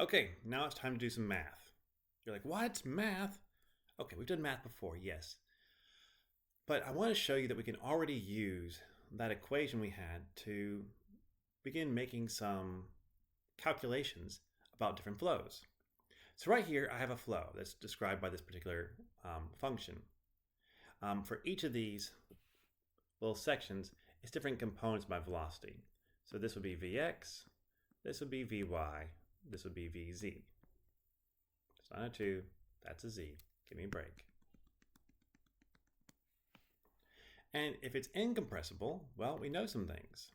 Okay, now it's time to do some math. You're like, what? Math? Okay, we've done math before, yes. But I want to show you that we can already use that equation we had to begin making some calculations about different flows. So right here, I have a flow that's described by this particular function. For each of these little sections, it's different components of my velocity. So this would be Vx, this would be Vy, this would be Vz. It's not a 2, that's a z. Give me a break. And if it's incompressible, well, we know some things.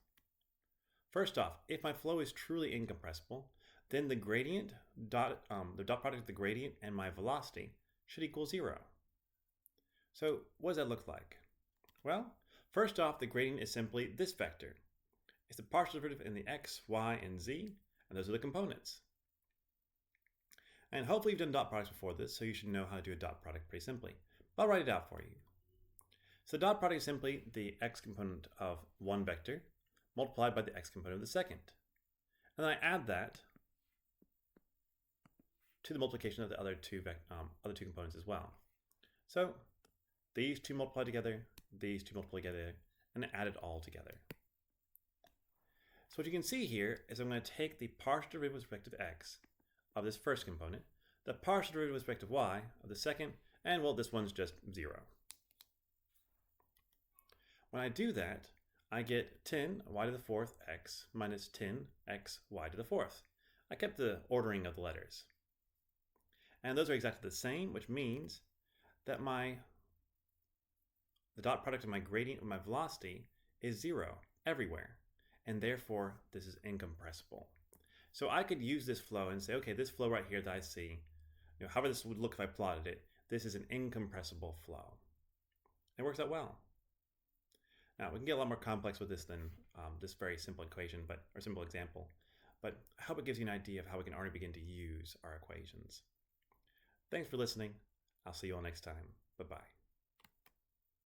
First off, if my flow is truly incompressible, then the gradient, the dot product of the gradient and my velocity should equal 0. So what does that look like? Well, first off, the gradient is simply this vector. It's the partial derivative in the x, y, and z, and those are the components. And hopefully you've done dot products before this, so you should know how to do a dot product pretty simply. But I'll write it out for you. So the dot product is simply the x component of one vector multiplied by the x component of the second. And then I add that to the multiplication of the other two components as well. So these two multiply together, these two multiply together, and add it all together. So what you can see here is I'm going to take the partial derivative with respect to x of this first component, the partial derivative with respect to y of the second, and well, this one's just 0. When I do that, I get 10 y to the fourth x minus 10 x y to the fourth. I kept the ordering of the letters. And those are exactly the same, which means that the dot product of my gradient of my velocity is 0 everywhere. And therefore, this is incompressible. So I could use this flow and say, okay, this flow right here that I see, however this would look if I plotted it, this is an incompressible flow. It works out well. Now, we can get a lot more complex with this than this very simple equation, or simple example. But I hope it gives you an idea of how we can already begin to use our equations. Thanks for listening. I'll see you all next time. Bye-bye.